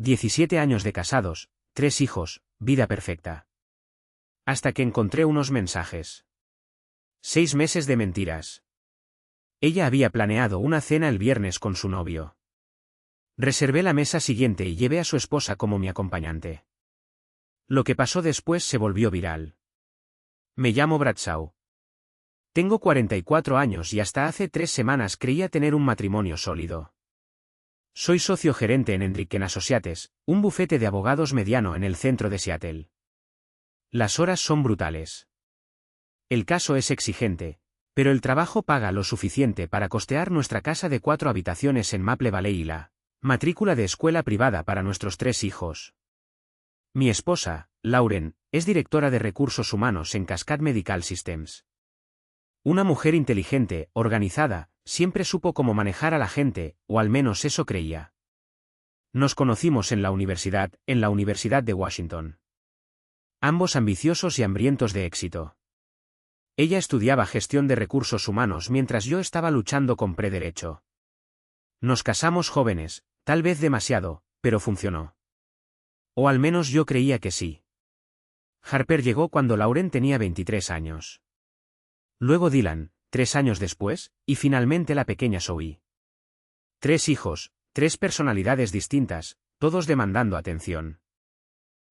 17 años de casados, 3 hijos, vida perfecta. Hasta que encontré unos mensajes. 6 meses de mentiras. Ella había planeado una cena el viernes con su novio. Reservé la mesa siguiente y llevé a su esposa como mi acompañante. Lo que pasó después se volvió viral. Me llamo Bradshaw. Tengo 44 años y hasta hace 3 semanas creía tener un matrimonio sólido. Soy socio gerente en Hendrick & Associates, un bufete de abogados mediano en el centro de Seattle. Las horas son brutales. El caso es exigente, pero el trabajo paga lo suficiente para costear nuestra casa de 4 habitaciones en Maple Valley y la matrícula de escuela privada para nuestros 3 hijos. Mi esposa, Lauren, es directora de recursos humanos en Cascade Medical Systems. Una mujer inteligente, organizada, siempre supo cómo manejar a la gente, o al menos eso creía. Nos conocimos en la Universidad de Washington. Ambos ambiciosos y hambrientos de éxito. Ella estudiaba gestión de recursos humanos mientras yo estaba luchando con pre-derecho. Nos casamos jóvenes, tal vez demasiado, pero funcionó. O al menos yo creía que sí. Harper llegó cuando Lauren tenía 23 años. Luego Dylan, 3 años después, y finalmente la pequeña Zoe. 3 hijos, 3 personalidades distintas, todos demandando atención.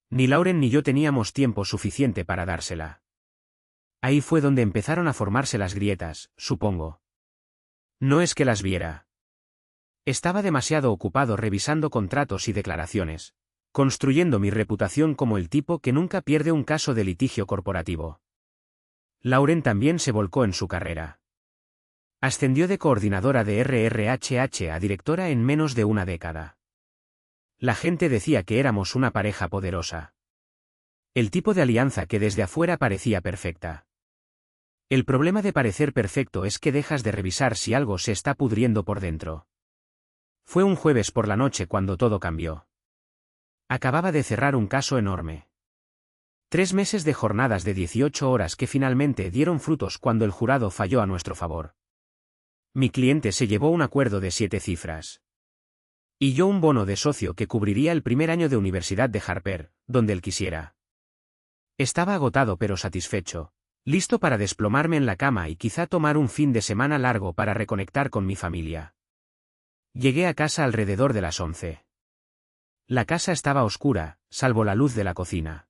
Ni Lauren ni yo teníamos tiempo suficiente para dársela. Ahí fue donde empezaron a formarse las grietas, supongo. No es que las viera. Estaba demasiado ocupado revisando contratos y declaraciones, construyendo mi reputación como el tipo que nunca pierde un caso de litigio corporativo. Lauren también se volcó en su carrera. Ascendió de coordinadora de RRHH a directora en menos de una década. La gente decía que éramos una pareja poderosa. El tipo de alianza que desde afuera parecía perfecta. El problema de parecer perfecto es que dejas de revisar si algo se está pudriendo por dentro. Fue un jueves por la noche cuando todo cambió. Acababa de cerrar un caso enorme. 3 meses de jornadas de 18 horas que finalmente dieron frutos cuando el jurado falló a nuestro favor. Mi cliente se llevó un acuerdo de 7 cifras. Y yo un bono de socio que cubriría el primer año de universidad de Harper, donde él quisiera. Estaba agotado pero satisfecho, listo para desplomarme en la cama y quizá tomar un fin de semana largo para reconectar con mi familia. Llegué a casa alrededor de las 11. La casa estaba oscura, salvo la luz de la cocina.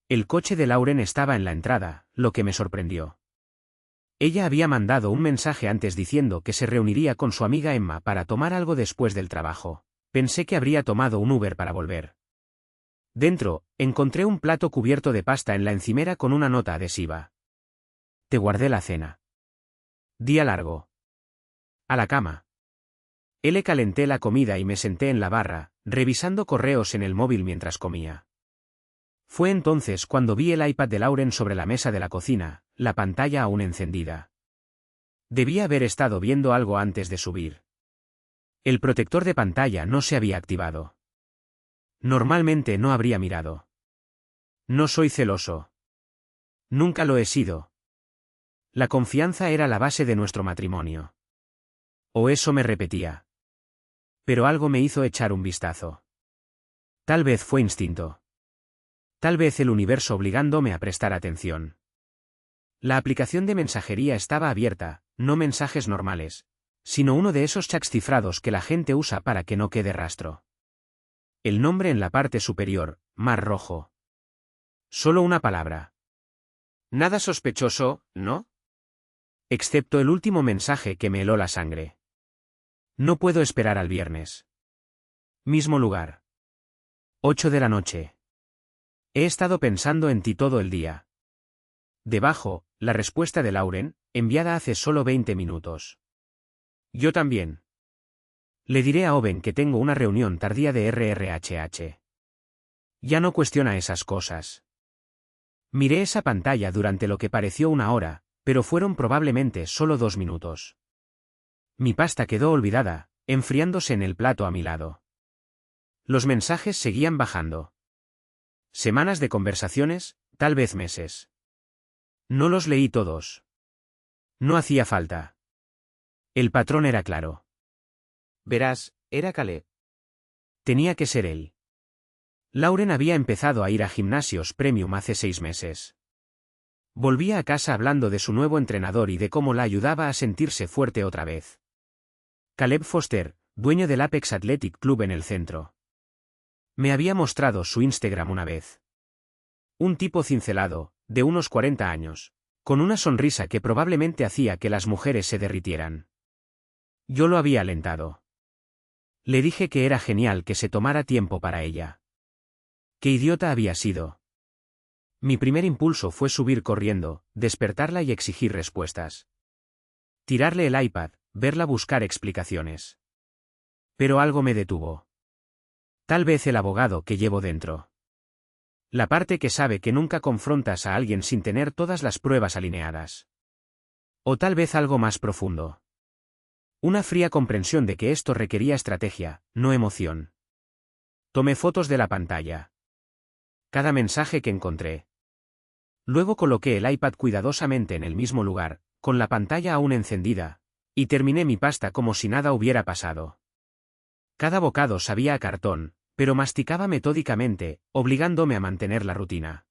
El coche de Lauren estaba en la entrada, lo que me sorprendió. Ella había mandado un mensaje antes diciendo que se reuniría con su amiga Emma para tomar algo después del trabajo. Pensé que habría tomado un Uber para volver. Dentro, encontré un plato cubierto de pasta en la encimera con una nota adhesiva. Te guardé la cena. Día largo. A la cama. Le calenté la comida y me senté en la barra, revisando correos en el móvil mientras comía. Fue entonces cuando vi el iPad de Lauren sobre la mesa de la cocina, la pantalla aún encendida. Debía haber estado viendo algo antes de subir. El protector de pantalla no se había activado. Normalmente no habría mirado. No soy celoso. Nunca lo he sido. La confianza era la base de nuestro matrimonio. O eso me repetía. Pero algo me hizo echar un vistazo. Tal vez fue instinto. Tal vez el universo obligándome a prestar atención. La aplicación de mensajería estaba abierta, no mensajes normales, sino uno de esos chats cifrados que la gente usa para que no quede rastro. El nombre en la parte superior, Mar Rojo. Solo una palabra. Nada sospechoso, ¿no? Excepto el último mensaje que me heló la sangre. No puedo esperar al viernes. Mismo lugar. 8 de la noche. He estado pensando en ti todo el día. Debajo, la respuesta de Lauren, enviada hace solo 20 minutos. Yo también. Le diré a Owen que tengo una reunión tardía de RRHH. Ya no cuestiona esas cosas. Miré esa pantalla durante lo que pareció una hora, pero fueron probablemente solo 2 minutos. Mi pasta quedó olvidada, enfriándose en el plato a mi lado. Los mensajes seguían bajando. Semanas de conversaciones, tal vez meses. No los leí todos. No hacía falta. El patrón era claro. Verás, era Caleb. Tenía que ser él. Lauren había empezado a ir a gimnasios premium hace 6 meses. Volvía a casa hablando de su nuevo entrenador y de cómo la ayudaba a sentirse fuerte otra vez. Caleb Foster, dueño del Apex Athletic Club en el centro. Me había mostrado su Instagram una vez. Un tipo cincelado, de unos 40 años, con una sonrisa que probablemente hacía que las mujeres se derritieran. Yo lo había alentado. Le dije que era genial que se tomara tiempo para ella. Qué idiota había sido. Mi primer impulso fue subir corriendo, despertarla y exigir respuestas. Tirarle el iPad, verla buscar explicaciones. Pero algo me detuvo. Tal vez el abogado que llevo dentro. La parte que sabe que nunca confrontas a alguien sin tener todas las pruebas alineadas. O tal vez algo más profundo. Una fría comprensión de que esto requería estrategia, no emoción. Tomé fotos de la pantalla. Cada mensaje que encontré. Luego coloqué el iPad cuidadosamente en el mismo lugar, con la pantalla aún encendida, y terminé mi pasta como si nada hubiera pasado. Cada bocado sabía a cartón, pero masticaba metódicamente, obligándome a mantener la rutina.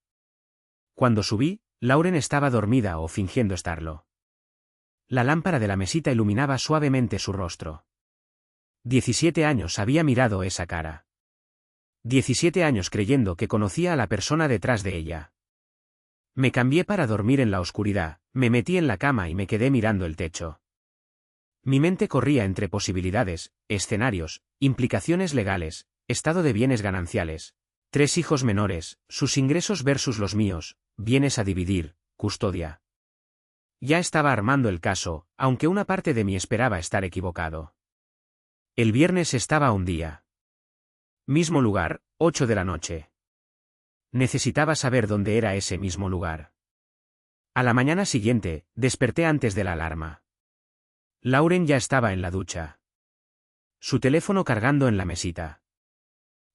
Cuando subí, Lauren estaba dormida o fingiendo estarlo. La lámpara de la mesita iluminaba suavemente su rostro. 17 años había mirado esa cara. 17 años creyendo que conocía a la persona detrás de ella. Me cambié para dormir en la oscuridad, me metí en la cama y me quedé mirando el techo. Mi mente corría entre posibilidades, escenarios, implicaciones legales, estado de bienes gananciales, 3 hijos menores, sus ingresos versus los míos, bienes a dividir, custodia. Ya estaba armando el caso, aunque una parte de mí esperaba estar equivocado. El viernes estaba a un día. Mismo lugar, 8 de la noche. Necesitaba saber dónde era ese mismo lugar. A la mañana siguiente, desperté antes de la alarma. Lauren ya estaba en la ducha. Su teléfono cargando en la mesita.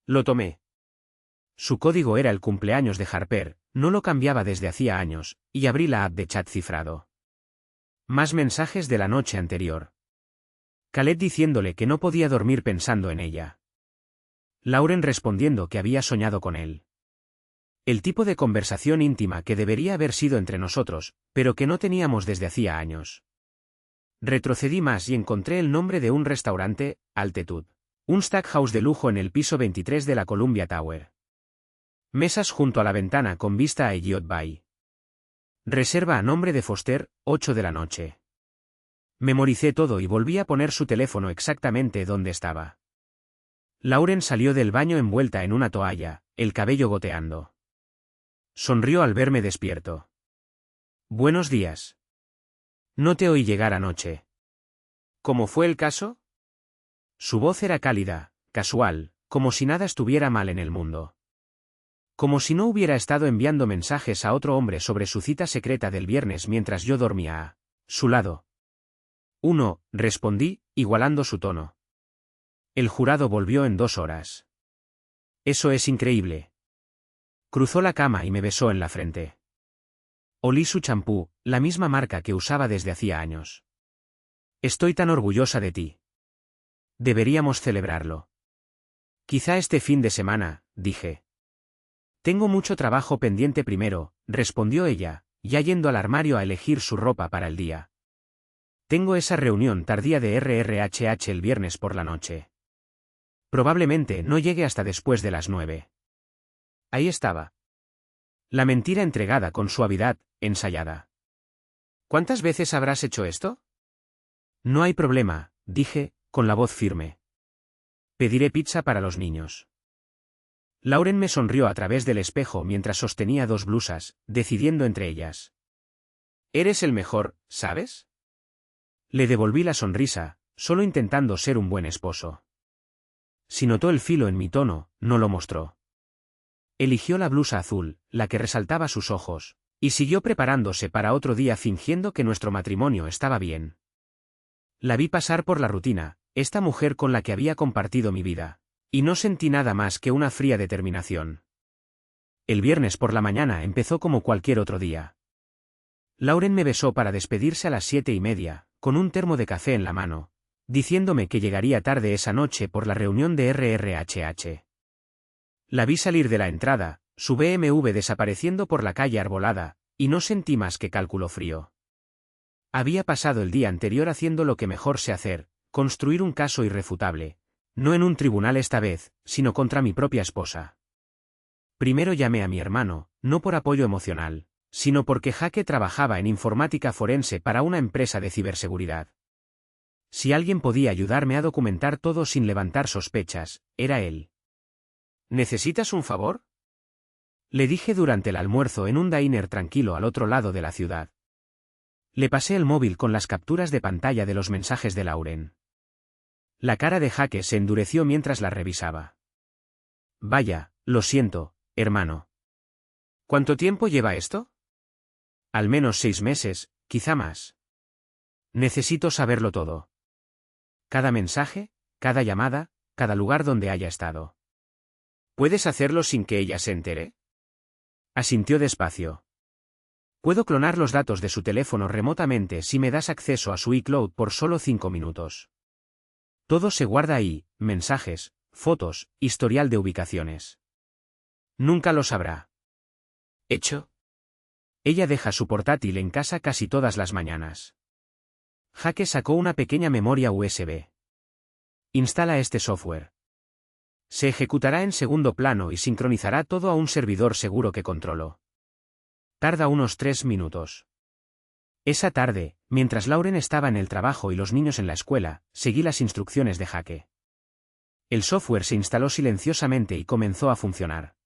Lo tomé. Su código era el cumpleaños de Harper, no lo cambiaba desde hacía años, y abrí la app de chat cifrado. Más mensajes de la noche anterior. Caleb diciéndole que no podía dormir pensando en ella. Lauren respondiendo que había soñado con él. El tipo de conversación íntima que debería haber sido entre nosotros, pero que no teníamos desde hacía años. Retrocedí más y encontré el nombre de un restaurante, Altitude. Un steakhouse de lujo en el piso 23 de la Columbia Tower. Mesas junto a la ventana con vista a Elliott Bay. Reserva a nombre de Foster, 8 de la noche. Memoricé todo y volví a poner su teléfono exactamente donde estaba. Lauren salió del baño envuelta en una toalla, el cabello goteando. Sonrió al verme despierto. Buenos días. No te oí llegar anoche. ¿Cómo fue el caso? Su voz era cálida, casual, como si nada estuviera mal en el mundo. Como si no hubiera estado enviando mensajes a otro hombre sobre su cita secreta del viernes mientras yo dormía a su lado. 1, respondí, igualando su tono. El jurado volvió en 2 horas. Eso es increíble. Cruzó la cama y me besó en la frente. Olí su champú, la misma marca que usaba desde hacía años. Estoy tan orgullosa de ti. Deberíamos celebrarlo. Quizá este fin de semana, dije. Tengo mucho trabajo pendiente primero, respondió ella, ya yendo al armario a elegir su ropa para el día. Tengo esa reunión tardía de RRHH el viernes por la noche. Probablemente no llegue hasta después de las 9. Ahí estaba. La mentira entregada con suavidad, ensayada. ¿Cuántas veces habrás hecho esto? No hay problema, dije, con la voz firme. Pediré pizza para los niños. Lauren me sonrió a través del espejo mientras sostenía 2 blusas, decidiendo entre ellas. Eres el mejor, ¿sabes? Le devolví la sonrisa, solo intentando ser un buen esposo. Si notó el filo en mi tono, no lo mostró. Eligió la blusa azul, la que resaltaba sus ojos, y siguió preparándose para otro día fingiendo que nuestro matrimonio estaba bien. La vi pasar por la rutina, esta mujer con la que había compartido mi vida, y no sentí nada más que una fría determinación. El viernes por la mañana empezó como cualquier otro día. Lauren me besó para despedirse a las 7:30, con un termo de café en la mano, diciéndome que llegaría tarde esa noche por la reunión de RRHH. La vi salir de la entrada, su BMW desapareciendo por la calle arbolada, y no sentí más que cálculo frío. Había pasado el día anterior haciendo lo que mejor sé hacer, construir un caso irrefutable, no en un tribunal esta vez, sino contra mi propia esposa. Primero llamé a mi hermano, no por apoyo emocional, sino porque Jake trabajaba en informática forense para una empresa de ciberseguridad. Si alguien podía ayudarme a documentar todo sin levantar sospechas, era él. ¿Necesitas un favor?, le dije durante el almuerzo en un diner tranquilo al otro lado de la ciudad. Le pasé el móvil con las capturas de pantalla de los mensajes de Lauren. La cara de Jake se endureció mientras la revisaba. Vaya, lo siento, hermano. ¿Cuánto tiempo lleva esto? Al menos 6 meses, quizá más. Necesito saberlo todo. Cada mensaje, cada llamada, cada lugar donde haya estado. ¿Puedes hacerlo sin que ella se entere? Asintió despacio. Puedo clonar los datos de su teléfono remotamente si me das acceso a su iCloud por solo 5 minutos. Todo se guarda ahí, mensajes, fotos, historial de ubicaciones. Nunca lo sabrá. ¿Hecho? Ella deja su portátil en casa casi todas las mañanas. Jake sacó una pequeña memoria USB. Instala este software. Se ejecutará en segundo plano y sincronizará todo a un servidor seguro que controlo. Tarda unos 3 minutos. Esa tarde, mientras Lauren estaba en el trabajo y los niños en la escuela, seguí las instrucciones de Jake. El software se instaló silenciosamente y comenzó a funcionar.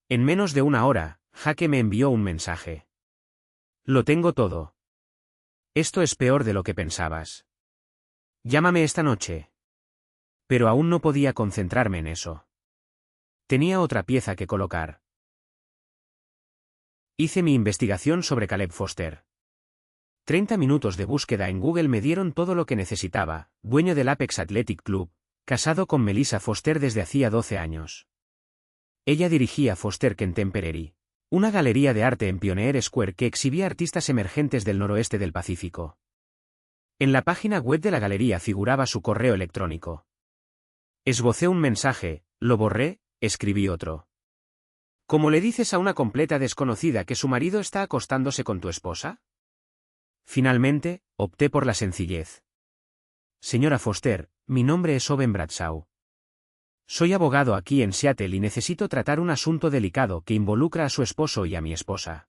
En menos de 1 hora, Jake me envió un mensaje. Lo tengo todo. Esto es peor de lo que pensabas. Llámame esta noche. Pero aún no podía concentrarme en eso. Tenía otra pieza que colocar. Hice mi investigación sobre Caleb Foster. 30 minutos de búsqueda en Google me dieron todo lo que necesitaba, dueño del Apex Athletic Club, casado con Melissa Foster desde hacía 12 años. Ella dirigía Foster Contemporary, una galería de arte en Pioneer Square que exhibía artistas emergentes del noroeste del Pacífico. En la página web de la galería figuraba su correo electrónico. Esbocé un mensaje, lo borré, escribí otro. ¿Cómo le dices a una completa desconocida que su marido está acostándose con tu esposa? Finalmente, opté por la sencillez. Señora Foster, mi nombre es Owen Bradshaw. Soy abogado aquí en Seattle y necesito tratar un asunto delicado que involucra a su esposo y a mi esposa.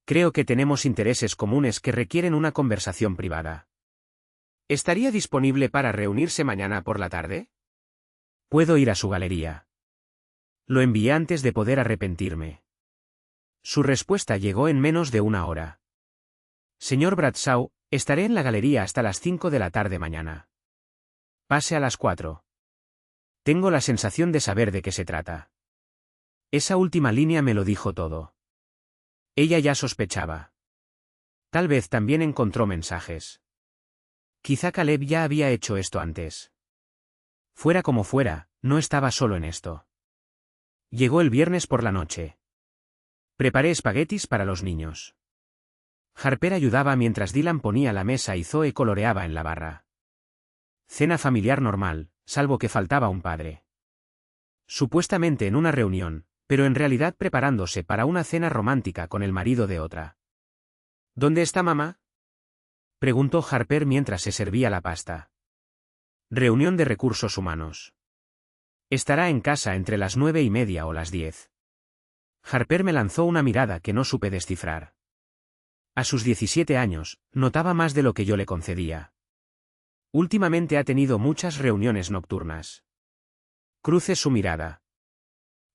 Creo que tenemos intereses comunes que requieren una conversación privada. ¿Estaría disponible para reunirse mañana por la tarde? Puedo ir a su galería. Lo envié antes de poder arrepentirme. Su respuesta llegó en menos de 1 hora. Señor Bradshaw, estaré en la galería hasta las 5 de la tarde mañana. Pase a las 4. Tengo la sensación de saber de qué se trata. Esa última línea me lo dijo todo. Ella ya sospechaba. Tal vez también encontró mensajes. Quizá Caleb ya había hecho esto antes. Fuera como fuera, no estaba solo en esto. Llegó el viernes por la noche. Preparé espaguetis para los niños. Harper ayudaba mientras Dylan ponía la mesa y Zoe coloreaba en la barra. Cena familiar normal, salvo que faltaba un padre. Supuestamente en una reunión, pero en realidad preparándose para una cena romántica con el marido de otra. ¿Dónde está mamá?, preguntó Harper mientras se servía la pasta. Reunión de recursos humanos. Estará en casa entre las 9:30 o las 10. Harper me lanzó una mirada que no supe descifrar. A sus 17 años, notaba más de lo que yo le concedía. Últimamente ha tenido muchas reuniones nocturnas. Crucé su mirada.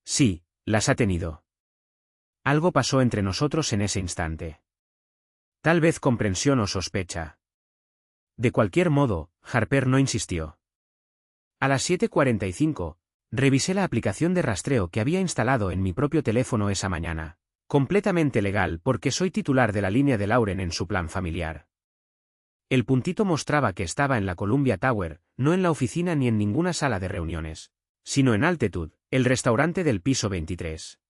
Sí, las ha tenido. Algo pasó entre nosotros en ese instante. Tal vez comprensión o sospecha. De cualquier modo, Harper no insistió. A las 7:45, revisé la aplicación de rastreo que había instalado en mi propio teléfono esa mañana. Completamente legal porque soy titular de la línea de Lauren en su plan familiar. El puntito mostraba que estaba en la Columbia Tower, no en la oficina ni en ninguna sala de reuniones, sino en Altitude, el restaurante del piso 23.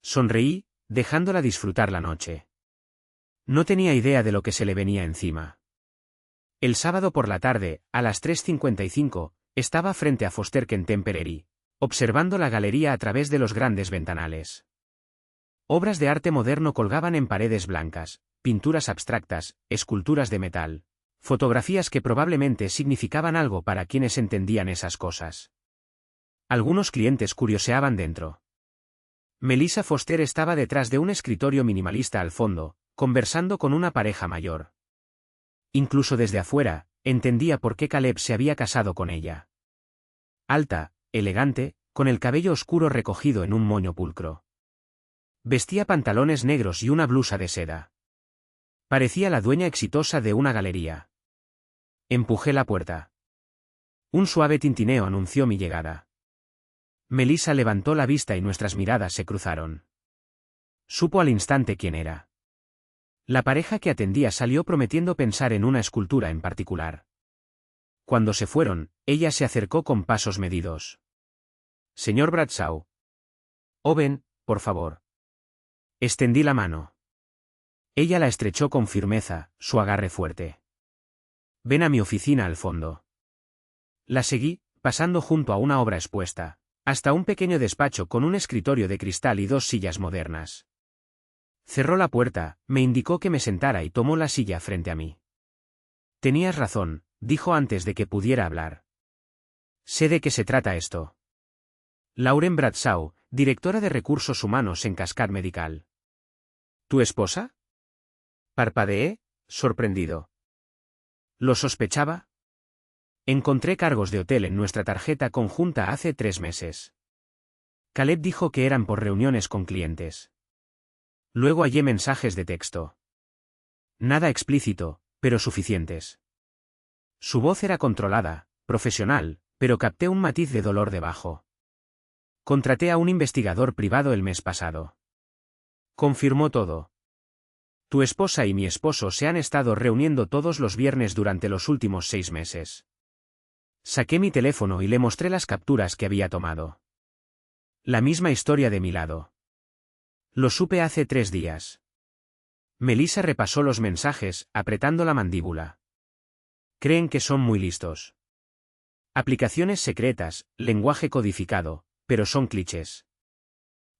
Sonreí, dejándola disfrutar la noche. No tenía idea de lo que se le venía encima. El sábado por la tarde, a las 3:55, estaba frente a Foster Contemporary, observando la galería a través de los grandes ventanales. Obras de arte moderno colgaban en paredes blancas, pinturas abstractas, esculturas de metal, fotografías que probablemente significaban algo para quienes entendían esas cosas. Algunos clientes curioseaban dentro. Melissa Foster estaba detrás de un escritorio minimalista al fondo, conversando con una pareja mayor. Incluso desde afuera, entendía por qué Caleb se había casado con ella. Alta, elegante, con el cabello oscuro recogido en un moño pulcro. Vestía pantalones negros y una blusa de seda. Parecía la dueña exitosa de una galería. Empujé la puerta. Un suave tintineo anunció mi llegada. Melissa levantó la vista y nuestras miradas se cruzaron. Supo al instante quién era. La pareja que atendía salió prometiendo pensar en una escultura en particular. Cuando se fueron, ella se acercó con pasos medidos. Señor Bradshaw. Owen, por favor. Extendí la mano. Ella la estrechó con firmeza, su agarre fuerte. Ven a mi oficina al fondo. La seguí, pasando junto a una obra expuesta, hasta un pequeño despacho con un escritorio de cristal y 2 sillas modernas. Cerró la puerta, me indicó que me sentara y tomó la silla frente a mí. Tenías razón, dijo antes de que pudiera hablar. Sé de qué se trata esto. Lauren Bradshaw, directora de Recursos Humanos en Cascade Medical. ¿Tu esposa? Parpadeé, sorprendido. ¿Lo sospechaba? Encontré cargos de hotel en nuestra tarjeta conjunta hace 3 meses. Caleb dijo que eran por reuniones con clientes. Luego hallé mensajes de texto. Nada explícito, pero suficientes. Su voz era controlada, profesional, pero capté un matiz de dolor debajo. Contraté a un investigador privado el mes pasado. Confirmó todo. Tu esposa y mi esposo se han estado reuniendo todos los viernes durante los últimos 6 meses. Saqué mi teléfono y le mostré las capturas que había tomado. La misma historia de mi lado. Lo supe hace 3 días. Melissa repasó los mensajes, apretando la mandíbula. Creen que son muy listos. Aplicaciones secretas, lenguaje codificado, pero son clichés.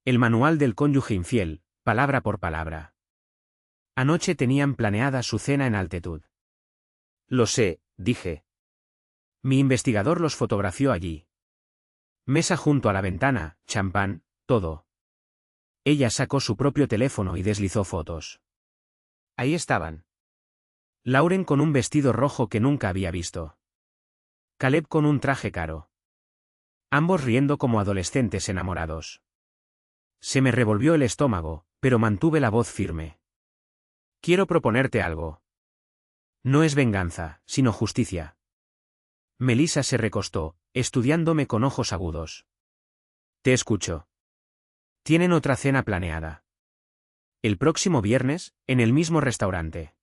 El manual del cónyuge infiel, palabra por palabra. Anoche tenían planeada su cena en altitud. Lo sé, dije. Mi investigador los fotografió allí. Mesa junto a la ventana, champán, todo. Ella sacó su propio teléfono y deslizó fotos. Ahí estaban. Lauren con un vestido rojo que nunca había visto. Caleb con un traje caro. Ambos riendo como adolescentes enamorados. Se me revolvió el estómago, pero mantuve la voz firme. Quiero proponerte algo. No es venganza, sino justicia. Melissa se recostó, estudiándome con ojos agudos. Te escucho. Tienen otra cena planeada. El próximo viernes, en el mismo restaurante.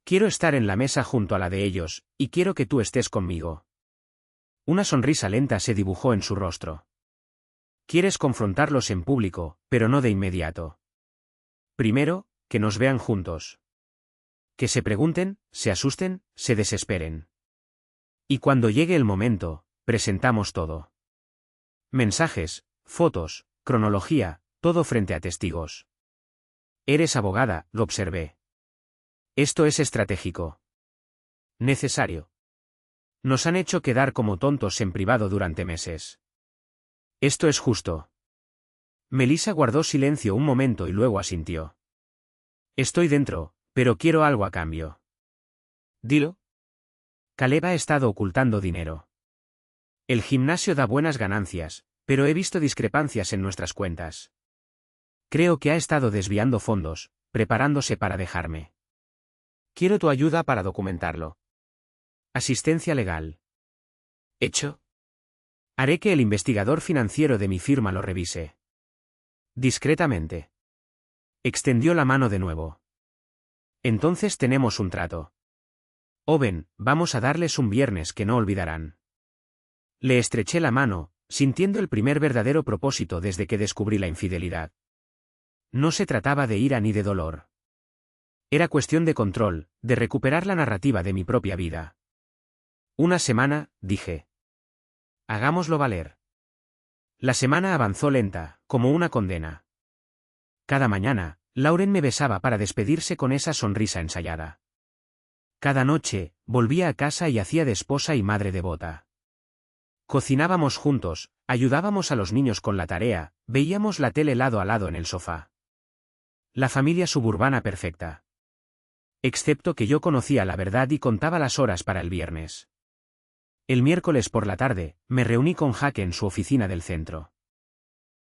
Quiero estar en la mesa junto a la de ellos, y quiero que tú estés conmigo. Una sonrisa lenta se dibujó en su rostro. Quieres confrontarlos en público, pero no de inmediato. Primero, que nos vean juntos. Que se pregunten, se asusten, se desesperen. Y cuando llegue el momento, presentamos todo. Mensajes, fotos, cronología, todo frente a testigos. Eres abogada, lo observé. Esto es estratégico. Necesario. Nos han hecho quedar como tontos en privado durante meses. Esto es justo. Melissa guardó silencio un momento y luego asintió. Estoy dentro, pero quiero algo a cambio. Dilo. Caleb ha estado ocultando dinero. El gimnasio da buenas ganancias, pero he visto discrepancias en nuestras cuentas. Creo que ha estado desviando fondos, preparándose para dejarme. Quiero tu ayuda para documentarlo. Asistencia legal. ¿Hecho? Haré que el investigador financiero de mi firma lo revise. Discretamente. Extendió la mano de nuevo. Entonces tenemos un trato. Owen, vamos a darles un viernes que no olvidarán. Le estreché la mano, sintiendo el primer verdadero propósito desde que descubrí la infidelidad. No se trataba de ira ni de dolor. Era cuestión de control, de recuperar la narrativa de mi propia vida. Una semana, dije. Hagámoslo valer. La semana avanzó lenta, como una condena. Cada mañana, Lauren me besaba para despedirse con esa sonrisa ensayada. Cada noche, volvía a casa y hacía de esposa y madre devota. Cocinábamos juntos, ayudábamos a los niños con la tarea, veíamos la tele lado a lado en el sofá. La familia suburbana perfecta. Excepto que yo conocía la verdad y contaba las horas para el viernes. El miércoles por la tarde, me reuní con Jaque en su oficina del centro.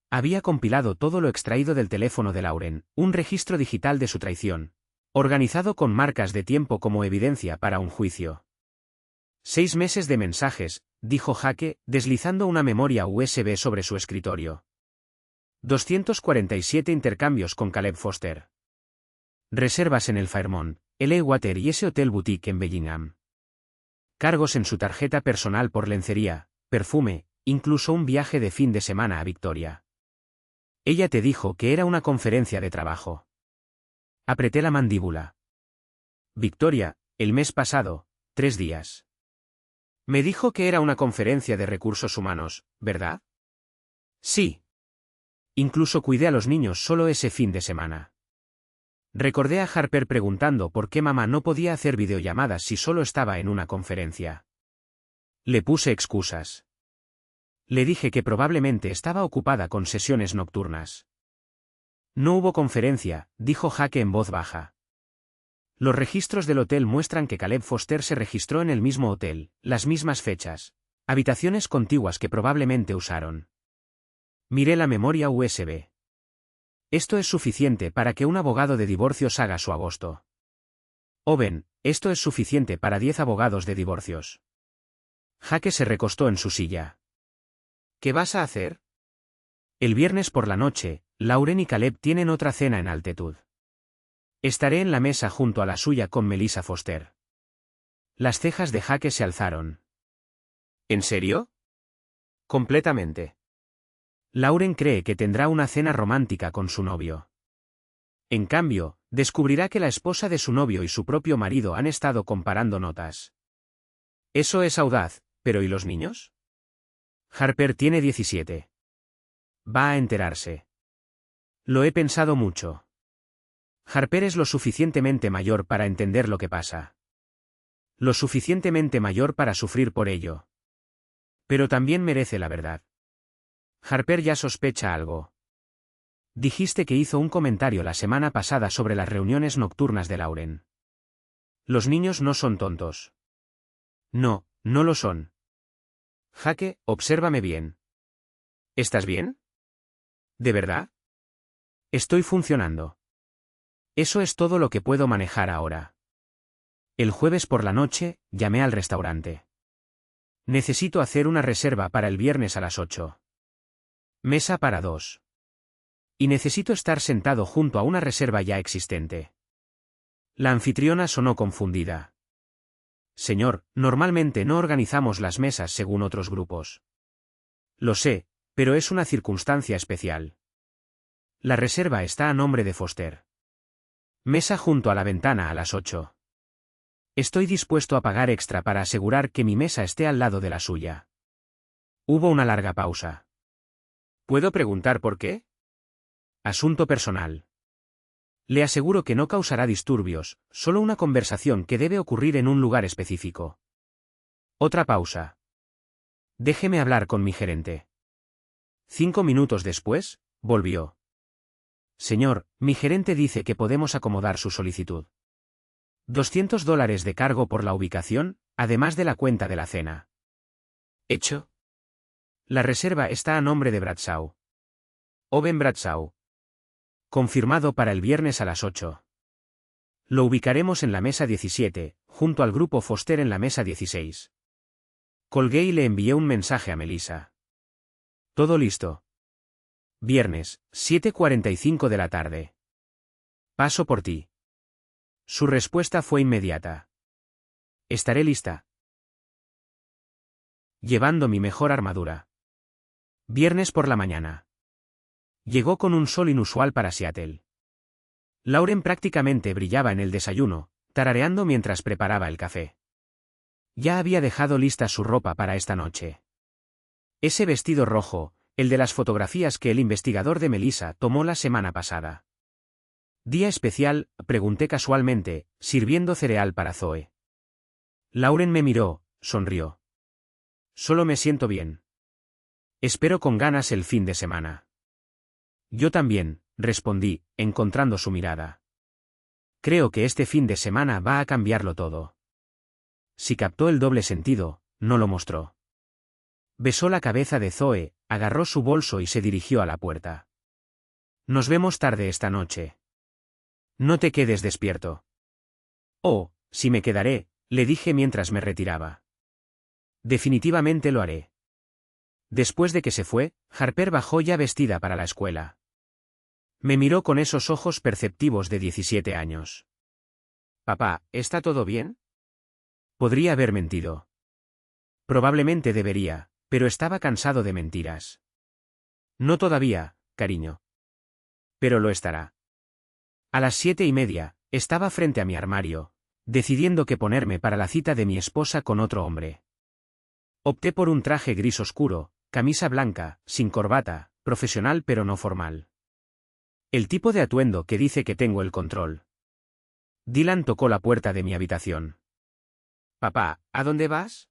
Había compilado todo lo extraído del teléfono de Lauren, un registro digital de su traición, organizado con marcas de tiempo como evidencia para un juicio. 6 meses de mensajes, dijo Jaque, deslizando una memoria USB sobre su escritorio. 247 intercambios con Caleb Foster. Reservas en el Fairmont, el Water y ese hotel boutique en Bellingham. Cargos en su tarjeta personal por lencería, perfume, incluso un viaje de fin de semana a Victoria. Ella te dijo que era una conferencia de trabajo. Apreté la mandíbula. Victoria, el mes pasado, 3 días. Me dijo que era una conferencia de recursos humanos, ¿verdad? Sí. Incluso cuidé a los niños solo ese fin de semana. Recordé a Harper preguntando por qué mamá no podía hacer videollamadas si solo estaba en una conferencia. Le puse excusas. Le dije que probablemente estaba ocupada con sesiones nocturnas. No hubo conferencia, dijo Jaque en voz baja. Los registros del hotel muestran que Caleb Foster se registró en el mismo hotel, las mismas fechas, habitaciones contiguas que probablemente usaron. Miré la memoria USB. Esto es suficiente para que un abogado de divorcios haga su agosto. Owen, esto es suficiente para 10 abogados de divorcios. Jaque se recostó en su silla. ¿Qué vas a hacer? El viernes por la noche, Lauren y Caleb tienen otra cena en Altitud. Estaré en la mesa junto a la suya con Melissa Foster. Las cejas de Jaque se alzaron. ¿En serio? Completamente. Lauren cree que tendrá una cena romántica con su novio. En cambio, descubrirá que la esposa de su novio y su propio marido han estado comparando notas. Eso es audaz, pero ¿y los niños? Harper tiene 17. Va a enterarse. Lo he pensado mucho. Harper es lo suficientemente mayor para entender lo que pasa. Lo suficientemente mayor para sufrir por ello. Pero también merece la verdad. Harper ya sospecha algo. Dijiste que hizo un comentario la semana pasada sobre las reuniones nocturnas de Lauren. Los niños no son tontos. No, no lo son. Jaque, obsérvame bien. ¿Estás bien? ¿De verdad? Estoy funcionando. Eso es todo lo que puedo manejar ahora. El jueves por la noche, llamé al restaurante. Necesito hacer una reserva para el viernes a las 8. Mesa para 2. Y necesito estar sentado junto a una reserva ya existente. La anfitriona sonó confundida. Señor, normalmente no organizamos las mesas según otros grupos. Lo sé, pero es una circunstancia especial. La reserva está a nombre de Foster. Mesa junto a la ventana a las 8. Estoy dispuesto a pagar extra para asegurar que mi mesa esté al lado de la suya. Hubo una larga pausa. ¿Puedo preguntar por qué? Asunto personal. Le aseguro que no causará disturbios, solo una conversación que debe ocurrir en un lugar específico. Otra pausa. Déjeme hablar con mi gerente. 5 minutos después, volvió. Señor, mi gerente dice que podemos acomodar su solicitud. $200 de cargo por la ubicación, además de la cuenta de la cena. ¿Hecho? La reserva está a nombre de Bradshaw. Owen Bradshaw. Confirmado para el viernes a las 8. Lo ubicaremos en la mesa 17, junto al grupo Foster en la mesa 16. Colgué y le envié un mensaje a Melissa. Todo listo. Viernes, 7:45 de la tarde. Paso por ti. Su respuesta fue inmediata. Estaré lista. Llevando mi mejor armadura. Viernes por la mañana. Llegó con un sol inusual para Seattle. Lauren prácticamente brillaba en el desayuno, tarareando mientras preparaba el café. Ya había dejado lista su ropa para esta noche. Ese vestido rojo, el de las fotografías que el investigador de Melissa tomó la semana pasada. Día especial, pregunté casualmente, sirviendo cereal para Zoe. Lauren me miró, sonrió. Solo me siento bien. Espero con ganas el fin de semana. Yo también, respondí, encontrando su mirada. Creo que este fin de semana va a cambiarlo todo. Si captó el doble sentido, no lo mostró. Besó la cabeza de Zoe, agarró su bolso y se dirigió a la puerta. Nos vemos tarde esta noche. No te quedes despierto. Oh, si me quedaré, le dije mientras me retiraba. Definitivamente lo haré. Después de que se fue, Harper bajó ya vestida para la escuela. Me miró con esos ojos perceptivos de 17 años. Papá, ¿está todo bien? Podría haber mentido. Probablemente debería, pero estaba cansado de mentiras. No todavía, cariño. Pero lo estará. A las 7:30, estaba frente a mi armario, decidiendo qué ponerme para la cita de mi esposa con otro hombre. Opté por un traje gris oscuro, camisa blanca, sin corbata, profesional pero no formal. El tipo de atuendo que dice que tengo el control. Dylan tocó la puerta de mi habitación. Papá, ¿a dónde vas?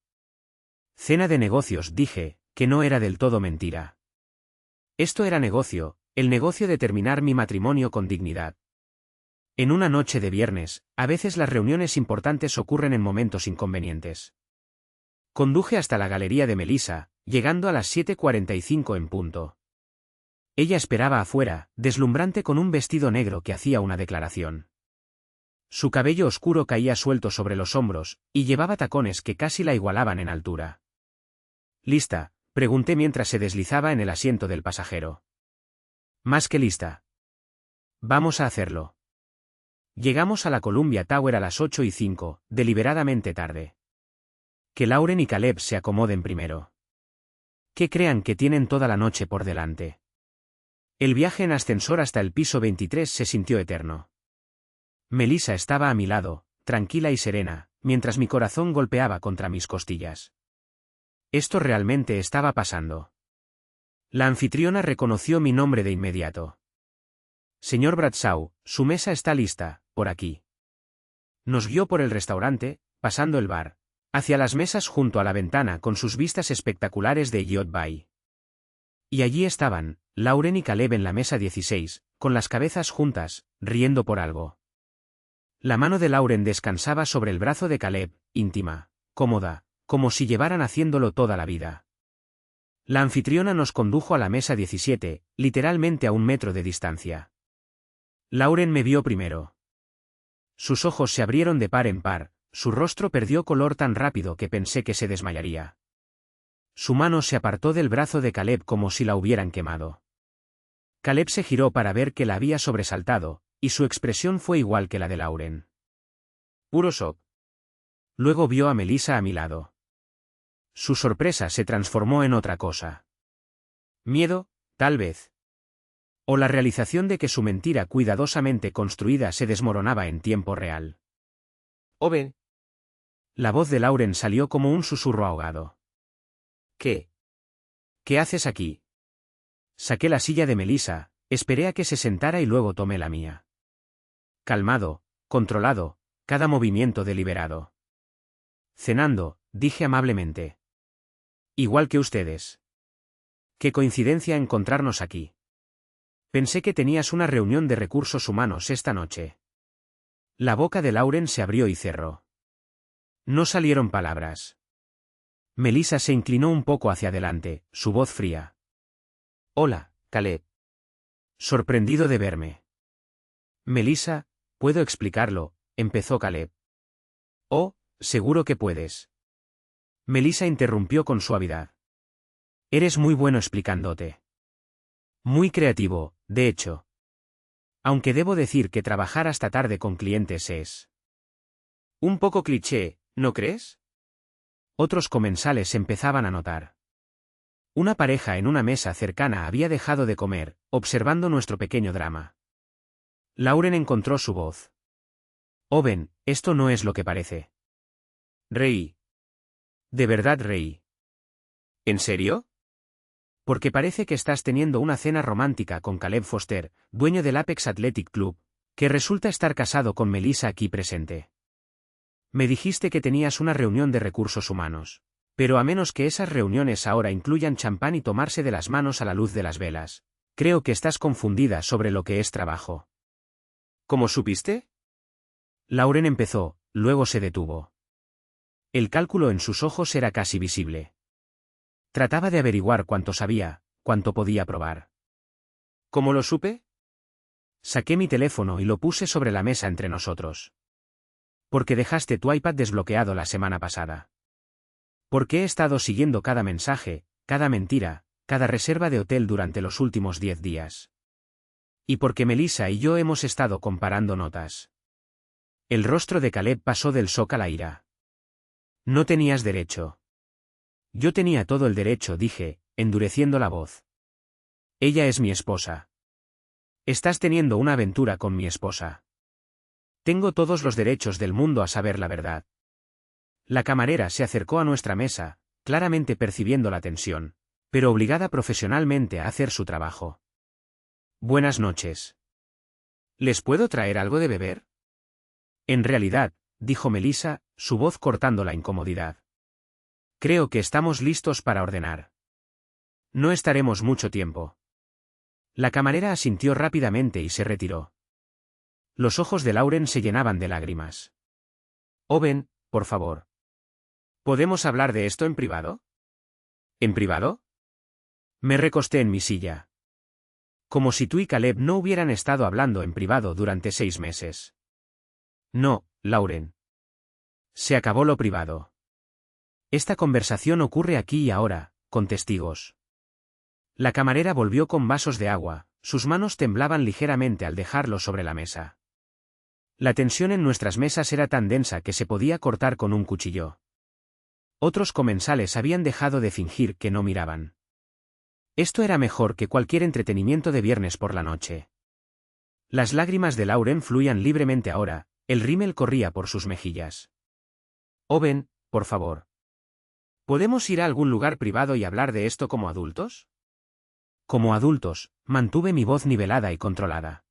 Cena de negocios, dije, que no era del todo mentira. Esto era negocio, el negocio de terminar mi matrimonio con dignidad. En una noche de viernes, a veces las reuniones importantes ocurren en momentos inconvenientes. Conduje hasta la galería de Melissa, llegando a las 7:45 en punto. Ella esperaba afuera, deslumbrante con un vestido negro que hacía una declaración. Su cabello oscuro caía suelto sobre los hombros, y llevaba tacones que casi la igualaban en altura. ¿Lista?, pregunté mientras se deslizaba en el asiento del pasajero. Más que lista. Vamos a hacerlo. Llegamos a la Columbia Tower a las 8:05, deliberadamente tarde. Que Lauren y Caleb se acomoden primero. Que crean que tienen toda la noche por delante. El viaje en ascensor hasta el piso 23 se sintió eterno. Melissa estaba a mi lado, tranquila y serena, mientras mi corazón golpeaba contra mis costillas. Esto realmente estaba pasando. La anfitriona reconoció mi nombre de inmediato. Señor Bradshaw, su mesa está lista, por aquí. Nos guió por el restaurante, pasando el bar, hacia las mesas junto a la ventana con sus vistas espectaculares de Yacht Bay. Y allí estaban, Lauren y Caleb en la mesa 16, con las cabezas juntas, riendo por algo. La mano de Lauren descansaba sobre el brazo de Caleb, íntima, cómoda, como si llevaran haciéndolo toda la vida. La anfitriona nos condujo a la mesa 17, literalmente a 1 metro de distancia. Lauren me vio primero. Sus ojos se abrieron de par en par, su rostro perdió color tan rápido que pensé que se desmayaría. Su mano se apartó del brazo de Caleb como si la hubieran quemado. Caleb se giró para ver que la había sobresaltado, y su expresión fue igual que la de Lauren. Puro shock. Luego vio a Melissa a mi lado. Su sorpresa se transformó en otra cosa. Miedo, tal vez. O la realización de que su mentira cuidadosamente construida se desmoronaba en tiempo real. Owen. La voz de Lauren salió como un susurro ahogado. ¿Qué? ¿Qué haces aquí? Saqué la silla de Melissa, esperé a que se sentara y luego tomé la mía. Calmado, controlado, cada movimiento deliberado. Cenando, dije amablemente. Igual que ustedes. Qué coincidencia encontrarnos aquí. Pensé que tenías una reunión de recursos humanos esta noche. La boca de Lauren se abrió y cerró. No salieron palabras. Melissa se inclinó un poco hacia adelante, su voz fría. Hola, Caleb. Sorprendido de verme. Melissa, puedo explicarlo, empezó Caleb. Oh, seguro que puedes. Melissa interrumpió con suavidad. Eres muy bueno explicándote. Muy creativo, de hecho. Aunque debo decir que trabajar hasta tarde con clientes es un poco cliché, ¿no crees? Otros comensales empezaban a notar. Una pareja en una mesa cercana había dejado de comer, observando nuestro pequeño drama. Lauren encontró su voz. Owen, esto no es lo que parece. Reí. De verdad reí. ¿En serio? Porque parece que estás teniendo una cena romántica con Caleb Foster, dueño del Apex Athletic Club, que resulta estar casado con Melissa aquí presente. Me dijiste que tenías una reunión de recursos humanos. Pero a menos que esas reuniones ahora incluyan champán y tomarse de las manos a la luz de las velas, creo que estás confundida sobre lo que es trabajo. ¿Cómo supiste? Lauren empezó, luego se detuvo. El cálculo en sus ojos era casi visible. Trataba de averiguar cuánto sabía, cuánto podía probar. ¿Cómo lo supe? Saqué mi teléfono y lo puse sobre la mesa entre nosotros. Porque dejaste tu iPad desbloqueado la semana pasada. Porque he estado siguiendo cada mensaje, cada mentira, cada reserva de hotel durante los últimos 10 días. Y porque Melissa y yo hemos estado comparando notas. El rostro de Caleb pasó del shock a la ira. No tenías derecho. Yo tenía todo el derecho, dije, endureciendo la voz. Ella es mi esposa. Estás teniendo una aventura con mi esposa. Tengo todos los derechos del mundo a saber la verdad. La camarera se acercó a nuestra mesa, claramente percibiendo la tensión, pero obligada profesionalmente a hacer su trabajo. Buenas noches. ¿Les puedo traer algo de beber? En realidad, dijo Melissa, su voz cortando la incomodidad. Creo que estamos listos para ordenar. No estaremos mucho tiempo. La camarera asintió rápidamente y se retiró. Los ojos de Lauren se llenaban de lágrimas. Owen, por favor. ¿Podemos hablar de esto en privado? ¿En privado? Me recosté en mi silla. Como si tú y Caleb no hubieran estado hablando en privado durante 6 meses. No, Lauren. Se acabó lo privado. Esta conversación ocurre aquí y ahora, con testigos. La camarera volvió con vasos de agua, sus manos temblaban ligeramente al dejarlos sobre la mesa. La tensión en nuestras mesas era tan densa que se podía cortar con un cuchillo. Otros comensales habían dejado de fingir que no miraban. Esto era mejor que cualquier entretenimiento de viernes por la noche. Las lágrimas de Lauren fluían libremente ahora, el rímel corría por sus mejillas. Owen, por favor. ¿Podemos ir a algún lugar privado y hablar de esto como adultos? Como adultos, mantuve mi voz nivelada y controlada.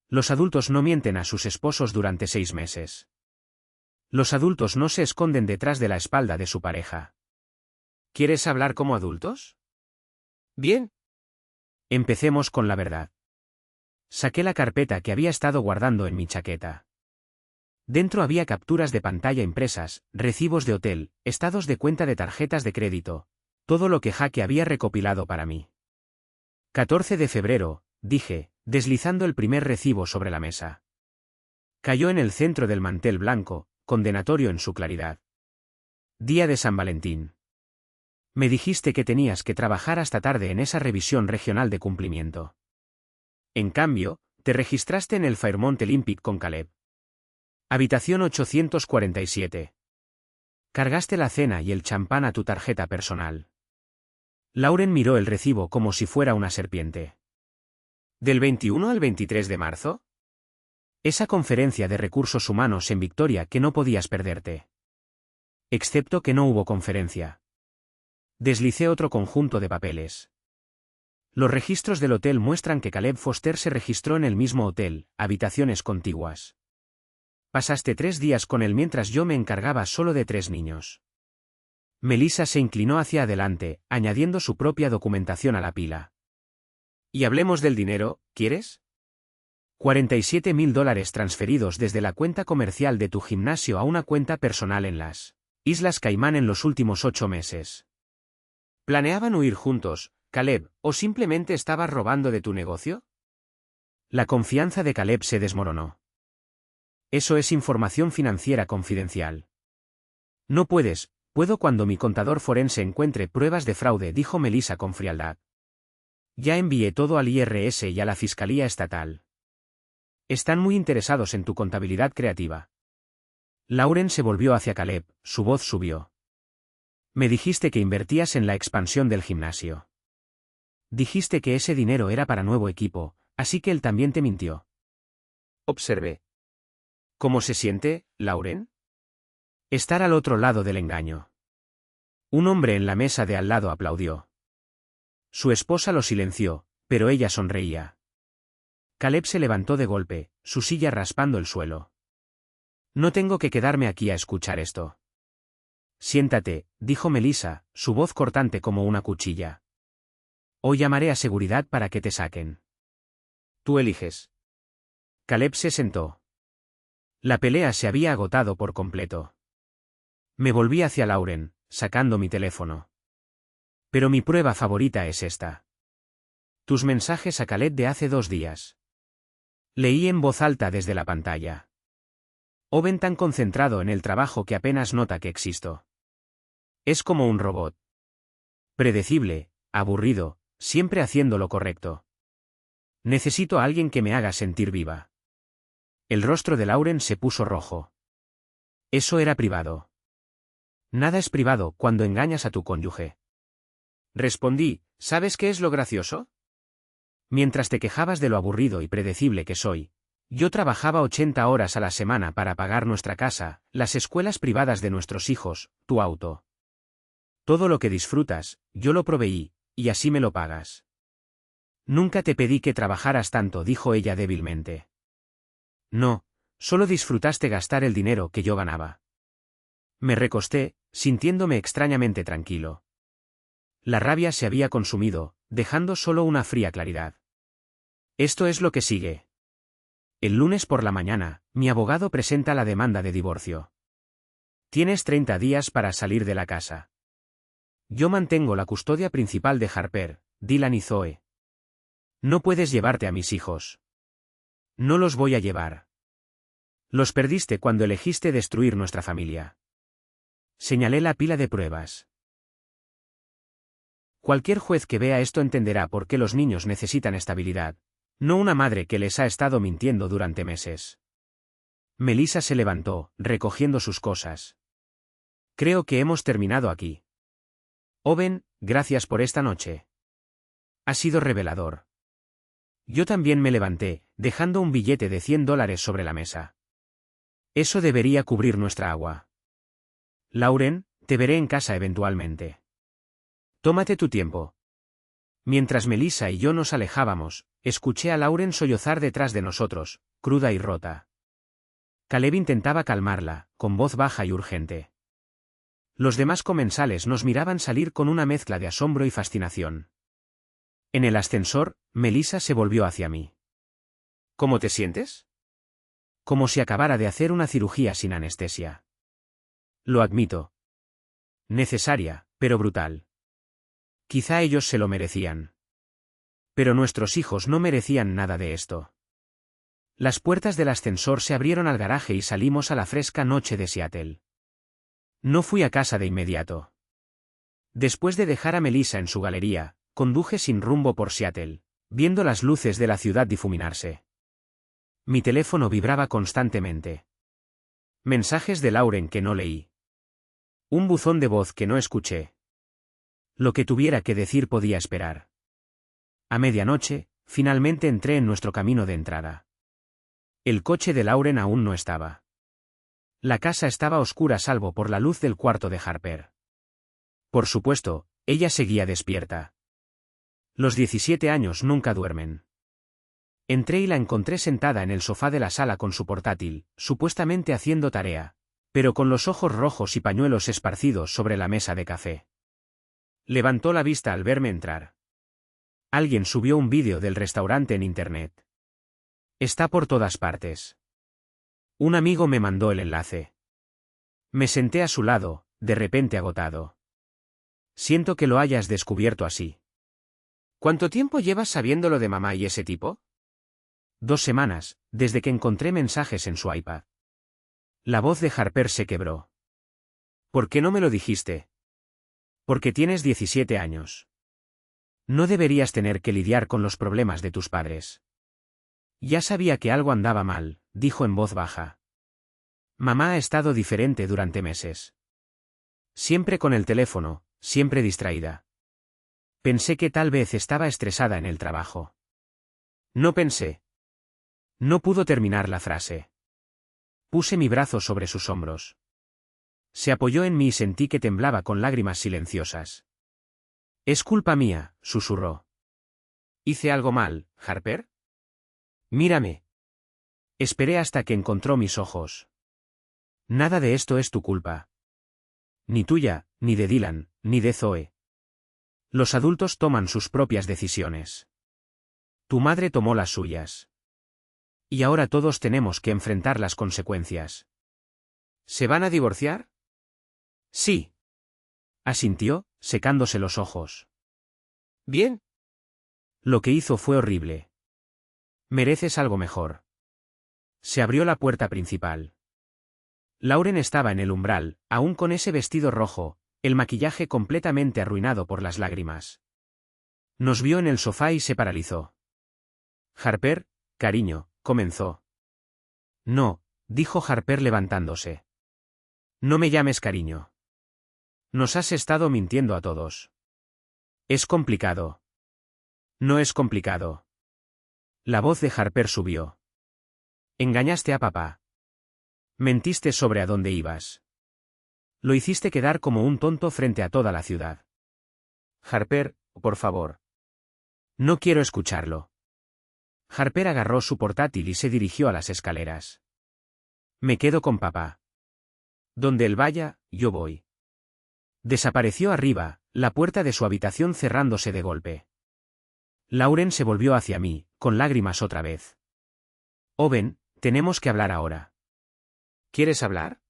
Los adultos no mienten a sus esposos durante 6 meses. Los adultos no se esconden detrás de la espalda de su pareja. ¿Quieres hablar como adultos? Bien. Empecemos con la verdad. Saqué la carpeta que había estado guardando en mi chaqueta. Dentro había capturas de pantalla impresas, recibos de hotel, estados de cuenta de tarjetas de crédito, todo lo que Jaque había recopilado para mí. 14 de febrero, dije, deslizando el primer recibo sobre la mesa. Cayó en el centro del mantel blanco, condenatorio en su claridad. Día de San Valentín. Me dijiste que tenías que trabajar hasta tarde en esa revisión regional de cumplimiento. En cambio, te registraste en el Fairmont Olympic con Caleb. Habitación 847. Cargaste la cena y el champán a tu tarjeta personal. Lauren miró el recibo como si fuera una serpiente. ¿Del 21 al 23 de marzo? Esa conferencia de recursos humanos en Victoria que no podías perderte. Excepto que no hubo conferencia. Deslicé otro conjunto de papeles. Los registros del hotel muestran que Caleb Foster se registró en el mismo hotel, habitaciones contiguas. Pasaste 3 días con él mientras yo me encargaba solo de 3 niños. Melissa se inclinó hacia adelante, añadiendo su propia documentación a la pila. Y hablemos del dinero, ¿quieres? $47,000 transferidos desde la cuenta comercial de tu gimnasio a una cuenta personal en las Islas Caimán en los últimos 8 meses. ¿Planeaban huir juntos, Caleb, o simplemente estabas robando de tu negocio? La confianza de Caleb se desmoronó. Eso es información financiera confidencial. No puedo cuando mi contador forense encuentre pruebas de fraude, dijo Melissa con frialdad. Ya envié todo al IRS y a la Fiscalía Estatal. Están muy interesados en tu contabilidad creativa. Lauren se volvió hacia Caleb, su voz subió. Me dijiste que invertías en la expansión del gimnasio. Dijiste que ese dinero era para nuevo equipo, así que él también te mintió. Observé. ¿Cómo se siente, Lauren? Estar al otro lado del engaño. Un hombre en la mesa de al lado aplaudió. Su esposa lo silenció, pero ella sonreía. Caleb se levantó de golpe, su silla raspando el suelo. No tengo que quedarme aquí a escuchar esto. Siéntate, dijo Melissa, su voz cortante como una cuchilla. Hoy llamaré a seguridad para que te saquen. Tú eliges. Caleb se sentó. La pelea se había agotado por completo. Me volví hacia Lauren, sacando mi teléfono. Pero mi prueba favorita es esta. Tus mensajes a Caleb de hace 2 días. Leí en voz alta desde la pantalla. Owen tan concentrado en el trabajo que apenas nota que existo. Es como un robot. Predecible, aburrido, siempre haciendo lo correcto. Necesito a alguien que me haga sentir viva. El rostro de Lauren se puso rojo. Eso era privado. Nada es privado cuando engañas a tu cónyuge. Respondí, ¿sabes qué es lo gracioso? Mientras te quejabas de lo aburrido y predecible que soy, yo trabajaba 80 horas a la semana para pagar nuestra casa, las escuelas privadas de nuestros hijos, tu auto. Todo lo que disfrutas, yo lo proveí, y así me lo pagas. Nunca te pedí que trabajaras tanto, dijo ella débilmente. No, solo disfrutaste gastar el dinero que yo ganaba. Me recosté, sintiéndome extrañamente tranquilo. La rabia se había consumido, dejando solo una fría claridad. Esto es lo que sigue. El lunes por la mañana, mi abogado presenta la demanda de divorcio. Tienes 30 días para salir de la casa. Yo mantengo la custodia principal de Harper, Dylan y Zoe. No puedes llevarte a mis hijos. No los voy a llevar. Los perdiste cuando elegiste destruir nuestra familia. Señalé la pila de pruebas. Cualquier juez que vea esto entenderá por qué los niños necesitan estabilidad, no una madre que les ha estado mintiendo durante meses. Melissa se levantó, recogiendo sus cosas. Creo que hemos terminado aquí. Owen, gracias por esta noche. Ha sido revelador. Yo también me levanté, dejando un billete de $100 sobre la mesa. Eso debería cubrir nuestra agua. Lauren, te veré en casa eventualmente. Tómate tu tiempo. Mientras Melissa y yo nos alejábamos, escuché a Lauren sollozar detrás de nosotros, cruda y rota. Caleb intentaba calmarla, con voz baja y urgente. Los demás comensales nos miraban salir con una mezcla de asombro y fascinación. En el ascensor, Melissa se volvió hacia mí. ¿Cómo te sientes? Como si acabara de hacer una cirugía sin anestesia. Lo admito. Necesaria, pero brutal. Quizá ellos se lo merecían. Pero nuestros hijos no merecían nada de esto. Las puertas del ascensor se abrieron al garaje y salimos a la fresca noche de Seattle. No fui a casa de inmediato. Después de dejar a Melissa en su galería, conduje sin rumbo por Seattle, viendo las luces de la ciudad difuminarse. Mi teléfono vibraba constantemente. Mensajes de Lauren que no leí. Un buzón de voz que no escuché. Lo que tuviera que decir podía esperar. A medianoche, finalmente entré en nuestro camino de entrada. El coche de Lauren aún no estaba. La casa estaba oscura salvo por la luz del cuarto de Harper. Por supuesto, ella seguía despierta. Los 17 años nunca duermen. Entré y la encontré sentada en el sofá de la sala con su portátil, supuestamente haciendo tarea, pero con los ojos rojos y pañuelos esparcidos sobre la mesa de café. Levantó la vista al verme entrar. Alguien subió un vídeo del restaurante en internet. Está por todas partes. Un amigo me mandó el enlace. Me senté a su lado, de repente agotado. Siento que lo hayas descubierto así. ¿Cuánto tiempo llevas sabiendo lo de mamá y ese tipo? 2 semanas, desde que encontré mensajes en su iPad. La voz de Harper se quebró. ¿Por qué no me lo dijiste? Porque tienes 17 años. No deberías tener que lidiar con los problemas de tus padres. Ya sabía que algo andaba mal, dijo en voz baja. Mamá ha estado diferente durante meses. Siempre con el teléfono, siempre distraída. Pensé que tal vez estaba estresada en el trabajo. No pensé. No pudo terminar la frase. Puse mi brazo sobre sus hombros. Se apoyó en mí y sentí que temblaba con lágrimas silenciosas. «Es culpa mía», susurró. «¿Hice algo mal, Harper?» «Mírame». Esperé hasta que encontró mis ojos. «Nada de esto es tu culpa. Ni tuya, ni de Dylan, ni de Zoe. Los adultos toman sus propias decisiones. Tu madre tomó las suyas. Y ahora todos tenemos que enfrentar las consecuencias». «¿Se van a divorciar?» «Sí», asintió, secándose los ojos. «Bien». Lo que hizo fue horrible. Mereces algo mejor. Se abrió la puerta principal. Lauren estaba en el umbral, aún con ese vestido rojo, el maquillaje completamente arruinado por las lágrimas. Nos vio en el sofá y se paralizó. «Harper, cariño», comenzó. «No», dijo Harper levantándose. «No me llames cariño. Nos has estado mintiendo a todos. Es complicado». «No es complicado». La voz de Harper subió. «Engañaste a papá. Mentiste sobre a dónde ibas. Lo hiciste quedar como un tonto frente a toda la ciudad». «Harper, por favor». «No quiero escucharlo». Harper agarró su portátil y se dirigió a las escaleras. «Me quedo con papá. Donde él vaya, yo voy». Desapareció arriba, la puerta de su habitación cerrándose de golpe. Lauren se volvió hacia mí, con lágrimas otra vez. «Owen, tenemos que hablar ahora». «¿Quieres hablar?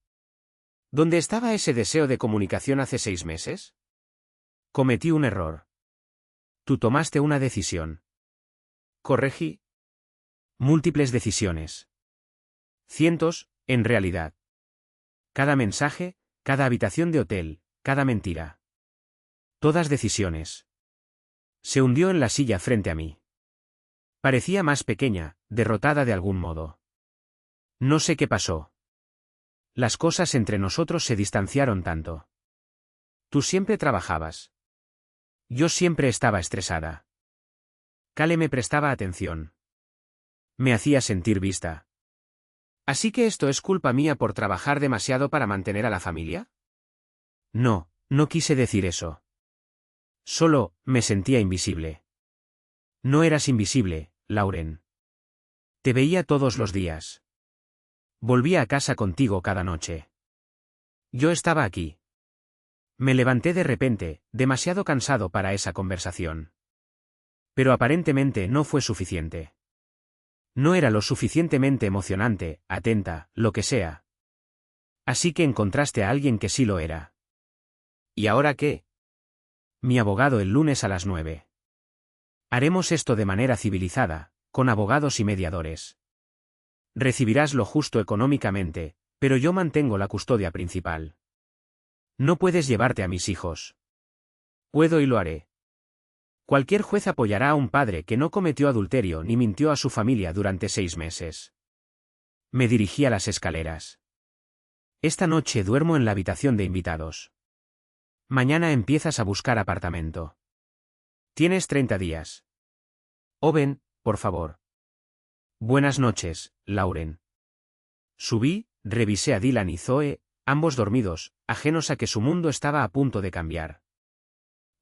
¿Dónde estaba ese deseo de comunicación hace 6 meses? Cometí un error. Tú tomaste una decisión. Corregí. Múltiples decisiones. Cientos, en realidad. Cada mensaje, cada habitación de hotel, cada mentira. Todas decisiones». Se hundió en la silla frente a mí. Parecía más pequeña, derrotada de algún modo. No sé qué pasó. Las cosas entre nosotros se distanciaron tanto. Tú siempre trabajabas. Yo siempre estaba estresada. Cale me prestaba atención. Me hacía sentir vista. ¿Así que esto es culpa mía por trabajar demasiado para mantener a la familia? No, no quise decir eso. Solo, me sentía invisible. No eras invisible, Lauren. Te veía todos los días. Volvía a casa contigo cada noche. Yo estaba aquí. Me levanté de repente, demasiado cansado para esa conversación. Pero aparentemente no fue suficiente. No era lo suficientemente emocionante, atenta, lo que sea. Así que encontraste a alguien que sí lo era. ¿Y ahora qué? Mi abogado el lunes a las 9. Haremos esto de manera civilizada, con abogados y mediadores. Recibirás lo justo económicamente, pero yo mantengo la custodia principal. No puedes llevarte a mis hijos. Puedo y lo haré. Cualquier juez apoyará a un padre que no cometió adulterio ni mintió a su familia durante 6 meses. Me dirigí a las escaleras. Esta noche duermo en la habitación de invitados. Mañana empiezas a buscar apartamento. Tienes 30 días. Owen, por favor. Buenas noches, Lauren. Subí, revisé a Dylan y Zoe, ambos dormidos, ajenos a que su mundo estaba a punto de cambiar.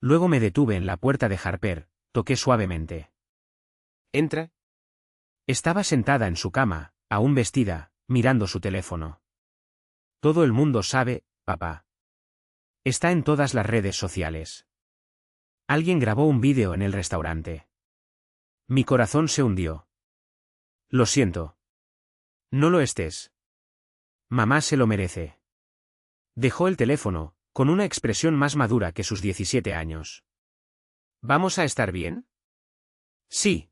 Luego me detuve en la puerta de Harper, toqué suavemente. «Entra». Estaba sentada en su cama, aún vestida, mirando su teléfono. «Todo el mundo sabe, papá. Está en todas las redes sociales. Alguien grabó un vídeo en el restaurante». Mi corazón se hundió. «Lo siento. No lo estés. Mamá se lo merece». Dejó el teléfono, con una expresión más madura que sus 17 años. ¿Vamos a estar bien? Sí.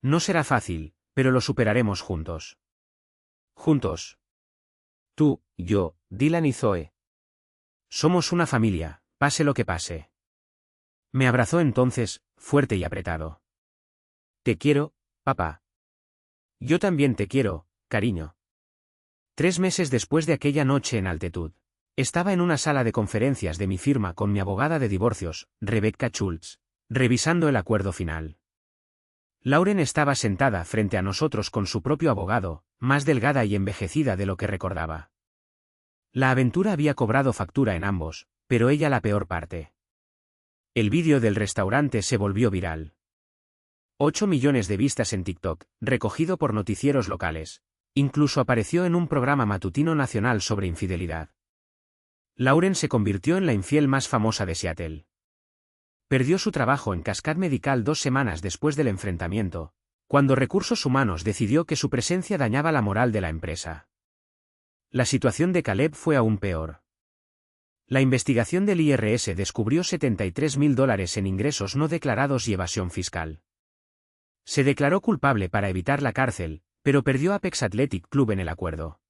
No será fácil, pero lo superaremos juntos. Juntos. Tú, yo, Dylan y Zoe. Somos una familia, pase lo que pase. Me abrazó entonces, fuerte y apretado. Te quiero, papá. Yo también te quiero, cariño. 3 meses después de aquella noche en altitud, estaba en una sala de conferencias de mi firma con mi abogada de divorcios, Rebecca Schultz, revisando el acuerdo final. Lauren estaba sentada frente a nosotros con su propio abogado, más delgada y envejecida de lo que recordaba. La aventura había cobrado factura en ambos, pero ella la peor parte. El vídeo del restaurante se volvió viral. 8 millones de vistas en TikTok, recogido por noticieros locales. Incluso apareció en un programa matutino nacional sobre infidelidad. Lauren se convirtió en la infiel más famosa de Seattle. Perdió su trabajo en Cascade Medical 2 semanas después del enfrentamiento, cuando Recursos Humanos decidió que su presencia dañaba la moral de la empresa. La situación de Caleb fue aún peor. La investigación del IRS descubrió $73.000 en ingresos no declarados y evasión fiscal. Se declaró culpable para evitar la cárcel, pero perdió Apex Athletic Club en el acuerdo.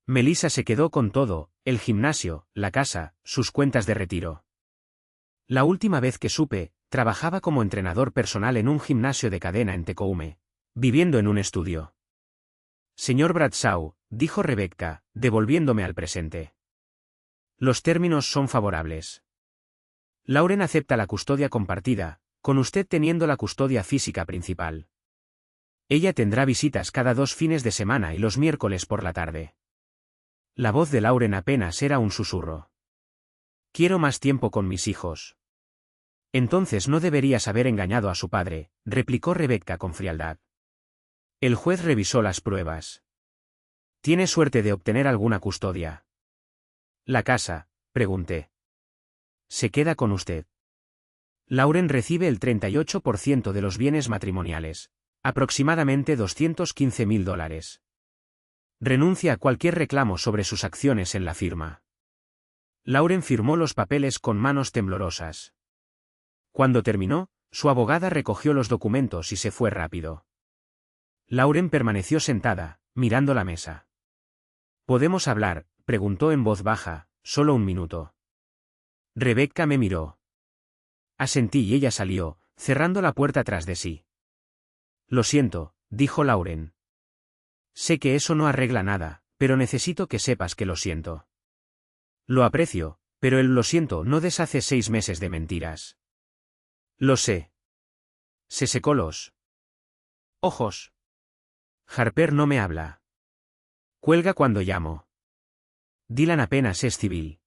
Melissa se quedó con todo, el gimnasio, la casa, sus cuentas de retiro. La última vez que supe, trabajaba como entrenador personal en un gimnasio de cadena en Tecoume, viviendo en un estudio. Señor Bradshaw, dijo Rebecca, devolviéndome al presente. Los términos son favorables. Lauren acepta la custodia compartida, con usted teniendo la custodia física principal. Ella tendrá visitas cada 2 fines de semana y los miércoles por la tarde. La voz de Lauren apenas era un susurro. Quiero más tiempo con mis hijos. Entonces no deberías haber engañado a su padre, replicó Rebecca con frialdad. El juez revisó las pruebas. ¿Tiene suerte de obtener alguna custodia? ¿La casa? Pregunté. Se queda con usted. Lauren recibe el 38% de los bienes matrimoniales, aproximadamente $215.000. Renuncia a cualquier reclamo sobre sus acciones en la firma. Lauren firmó los papeles con manos temblorosas. Cuando terminó, su abogada recogió los documentos y se fue rápido. Lauren permaneció sentada, mirando la mesa. ¿Podemos hablar?, preguntó en voz baja, solo 1 minuto. Rebecca me miró. Asentí y ella salió, cerrando la puerta tras de sí. Lo siento, dijo Lauren. Sé que eso no arregla nada, pero necesito que sepas que lo siento. Lo aprecio, pero el lo siento no deshace 6 meses de mentiras. Lo sé. Se secó los ojos. Harper no me habla. Cuelga cuando llamo. Dylan apenas es civil.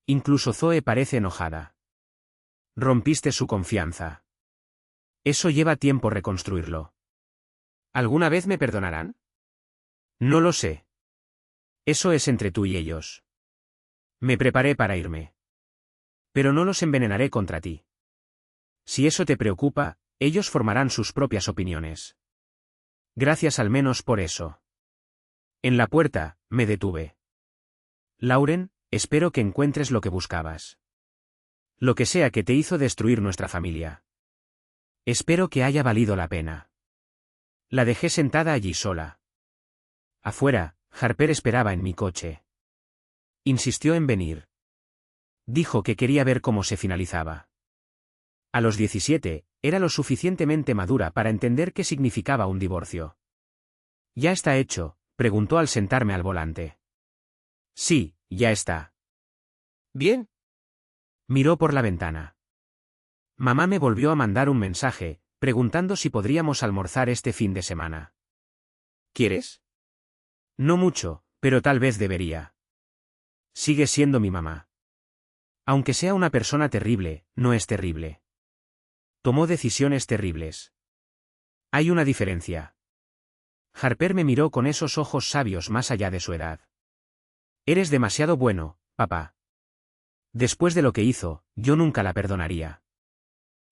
Incluso Zoe parece enojada. Rompiste su confianza. Eso lleva tiempo reconstruirlo. ¿Alguna vez me perdonarán? No lo sé. Eso es entre tú y ellos. Me preparé para irme. Pero no los envenenaré contra ti. Si eso te preocupa, ellos formarán sus propias opiniones. Gracias al menos por eso. En la puerta, me detuve. Lauren, espero que encuentres lo que buscabas. Lo que sea que te hizo destruir nuestra familia. Espero que haya valido la pena. La dejé sentada allí sola. Afuera, Harper esperaba en mi coche. Insistió en venir. Dijo que quería ver cómo se finalizaba. A los 17, era lo suficientemente madura para entender qué significaba un divorcio. ¿Ya está hecho?, preguntó al sentarme al volante. Sí, ya está. ¿Bien? Miró por la ventana. Mamá me volvió a mandar un mensaje, preguntando si podríamos almorzar este fin de semana. ¿Quieres? No mucho, pero tal vez debería. Sigue siendo mi mamá. Aunque sea una persona terrible, no es terrible. Tomó decisiones terribles. Hay una diferencia. Harper me miró con esos ojos sabios más allá de su edad. Eres demasiado bueno, papá. Después de lo que hizo, yo nunca la perdonaría.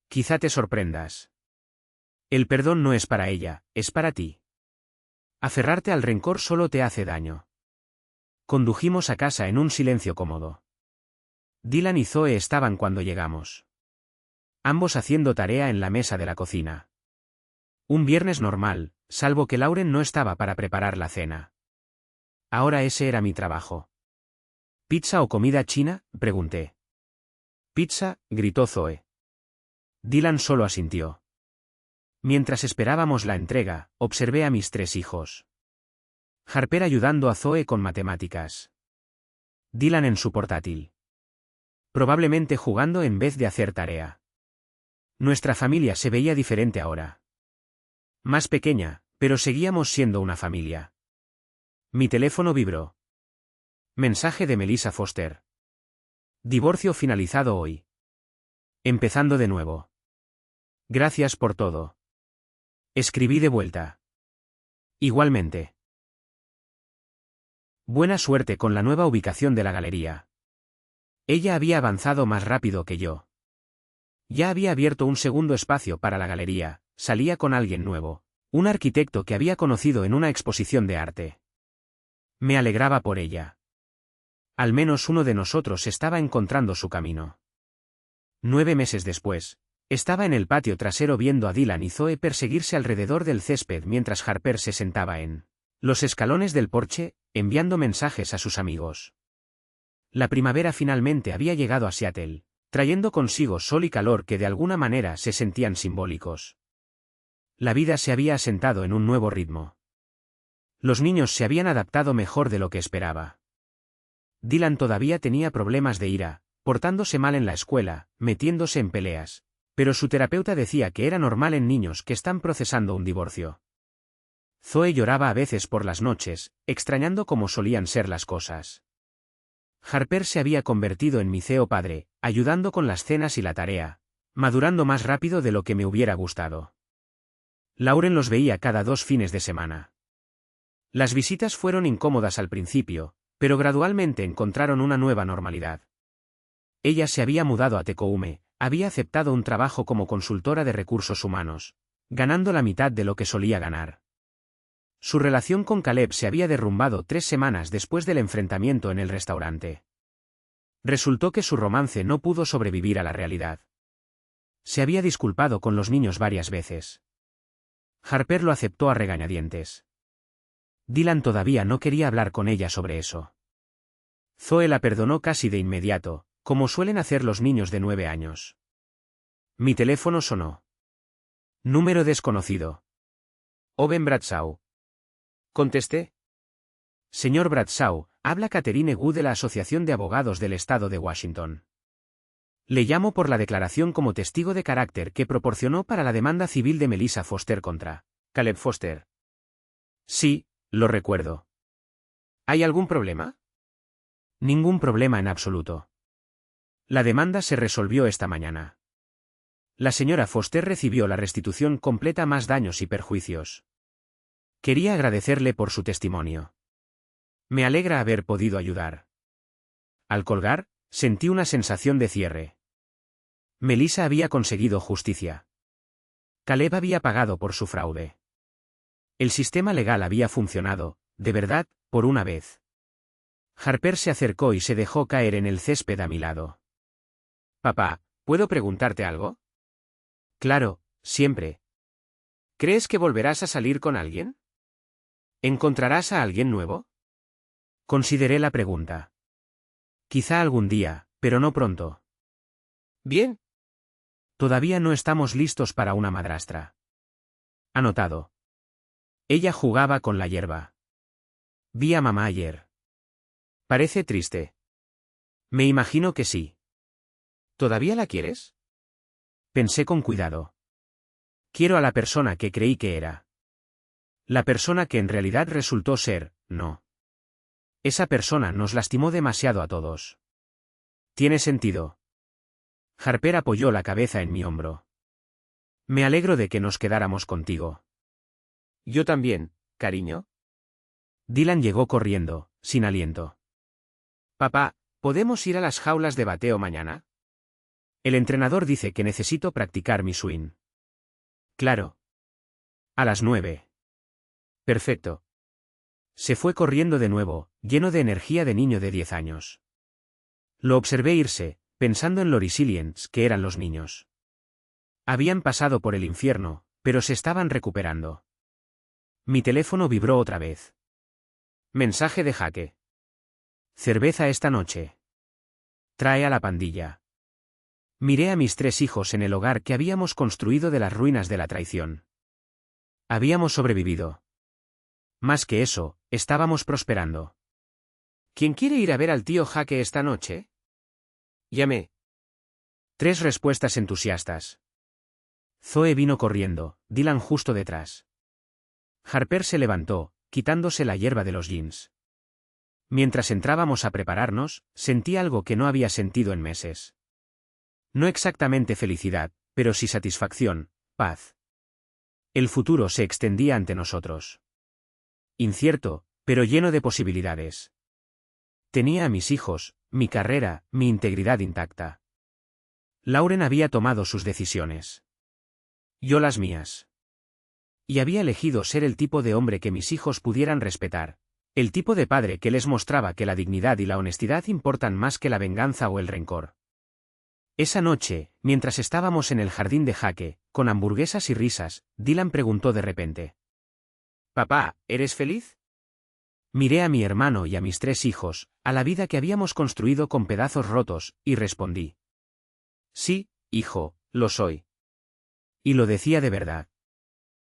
Quizá te sorprendas. El perdón no es para ella, es para ti. Aferrarte al rencor solo te hace daño. Condujimos a casa en un silencio cómodo. Dylan y Zoe estaban cuando llegamos. Ambos haciendo tarea en la mesa de la cocina. Un viernes normal, salvo que Lauren no estaba para preparar la cena. Ahora ese era mi trabajo. ¿Pizza o comida china?, pregunté. Pizza, gritó Zoe. Dylan solo asintió. Mientras esperábamos la entrega, observé a mis 3 hijos. Harper ayudando a Zoe con matemáticas. Dylan en su portátil. Probablemente jugando en vez de hacer tarea. Nuestra familia se veía diferente ahora. Más pequeña, pero seguíamos siendo una familia. Mi teléfono vibró. Mensaje de Melissa Foster. Divorcio finalizado hoy. Empezando de nuevo. Gracias por todo. Escribí de vuelta. Igualmente. Buena suerte con la nueva ubicación de la galería. Ella había avanzado más rápido que yo. Ya había abierto un segundo espacio para la galería, salía con alguien nuevo, un arquitecto que había conocido en una exposición de arte. Me alegraba por ella. Al menos uno de nosotros estaba encontrando su camino. 9 meses después, estaba en el patio trasero viendo a Dylan y Zoe perseguirse alrededor del césped mientras Harper se sentaba en los escalones del porche, enviando mensajes a sus amigos. La primavera finalmente había llegado a Seattle, trayendo consigo sol y calor que de alguna manera se sentían simbólicos. La vida se había asentado en un nuevo ritmo. Los niños se habían adaptado mejor de lo que esperaba. Dylan todavía tenía problemas de ira, portándose mal en la escuela, metiéndose en peleas, pero su terapeuta decía que era normal en niños que están procesando un divorcio. Zoe lloraba a veces por las noches, extrañando cómo solían ser las cosas. Harper se había convertido en mi CEO padre, ayudando con las cenas y la tarea, madurando más rápido de lo que me hubiera gustado. Lauren los veía cada 2 fines de semana. Las visitas fueron incómodas al principio, pero gradualmente encontraron una nueva normalidad. Ella se había mudado a Tecoume, había aceptado un trabajo como consultora de recursos humanos, ganando la mitad de lo que solía ganar. Su relación con Caleb se había derrumbado 3 semanas después del enfrentamiento en el restaurante. Resultó que su romance no pudo sobrevivir a la realidad. Se había disculpado con los niños varias veces. Harper lo aceptó a regañadientes. Dylan todavía no quería hablar con ella sobre eso. Zoe la perdonó casi de inmediato, como suelen hacer los niños de 9 años. Mi teléfono sonó. Número desconocido. Owen Bradshaw. Contesté. Señor Bradshaw, habla Catherine Gu de la Asociación de Abogados del Estado de Washington. Le llamo por la declaración como testigo de carácter que proporcionó para la demanda civil de Melissa Foster contra Caleb Foster. Sí, lo recuerdo. ¿Hay algún problema? Ningún problema en absoluto. La demanda se resolvió esta mañana. La señora Foster recibió la restitución completa más daños y perjuicios. Quería agradecerle por su testimonio. Me alegra haber podido ayudar. Al colgar, sentí una sensación de cierre. Melissa había conseguido justicia. Caleb había pagado por su fraude. El sistema legal había funcionado, de verdad, por una vez. Harper se acercó y se dejó caer en el césped a mi lado. Papá, ¿puedo preguntarte algo? Claro, siempre. ¿Crees que volverás a salir con alguien? ¿Encontrarás a alguien nuevo? Consideré la pregunta. Quizá algún día, pero no pronto. Bien. Todavía no estamos listos para una madrastra. Anotado. Ella jugaba con la hierba. Vi a mamá ayer. Parece triste. Me imagino que sí. ¿Todavía la quieres? Pensé con cuidado. Quiero a la persona que creí que era. La persona que en realidad resultó ser, no. Esa persona nos lastimó demasiado a todos. ¿Tiene sentido? Harper apoyó la cabeza en mi hombro. Me alegro de que nos quedáramos contigo. Yo también, cariño. Dylan llegó corriendo, sin aliento. Papá, ¿podemos ir a las jaulas de bateo mañana? El entrenador dice que necesito practicar mi swing. Claro. A las 9. Perfecto. Se fue corriendo de nuevo, lleno de energía de niño de 10 años. Lo observé irse, pensando en lo resilientes que eran los niños. Habían pasado por el infierno, pero se estaban recuperando. Mi teléfono vibró otra vez. Mensaje de Jaque. Cerveza esta noche. Trae a la pandilla. Miré a mis 3 hijos en el hogar que habíamos construido de las ruinas de la traición. Habíamos sobrevivido. Más que eso, estábamos prosperando. ¿Quién quiere ir a ver al tío Jaque esta noche? Llamé. 3 respuestas entusiastas. Zoe vino corriendo, Dylan justo detrás. Harper se levantó, quitándose la hierba de los jeans. Mientras entrábamos a prepararnos, sentí algo que no había sentido en meses. No exactamente felicidad, pero sí satisfacción, paz. El futuro se extendía ante nosotros. Incierto, pero lleno de posibilidades. Tenía a mis hijos, mi carrera, mi integridad intacta. Lauren había tomado sus decisiones. Yo las mías. Y había elegido ser el tipo de hombre que mis hijos pudieran respetar, el tipo de padre que les mostraba que la dignidad y la honestidad importan más que la venganza o el rencor. Esa noche, mientras estábamos en el jardín de Jaque, con hamburguesas y risas, Dylan preguntó de repente: «Papá, ¿eres feliz?». Miré a mi hermano y a mis 3 hijos, a la vida que habíamos construido con pedazos rotos, y respondí: «Sí, hijo, lo soy». Y lo decía de verdad.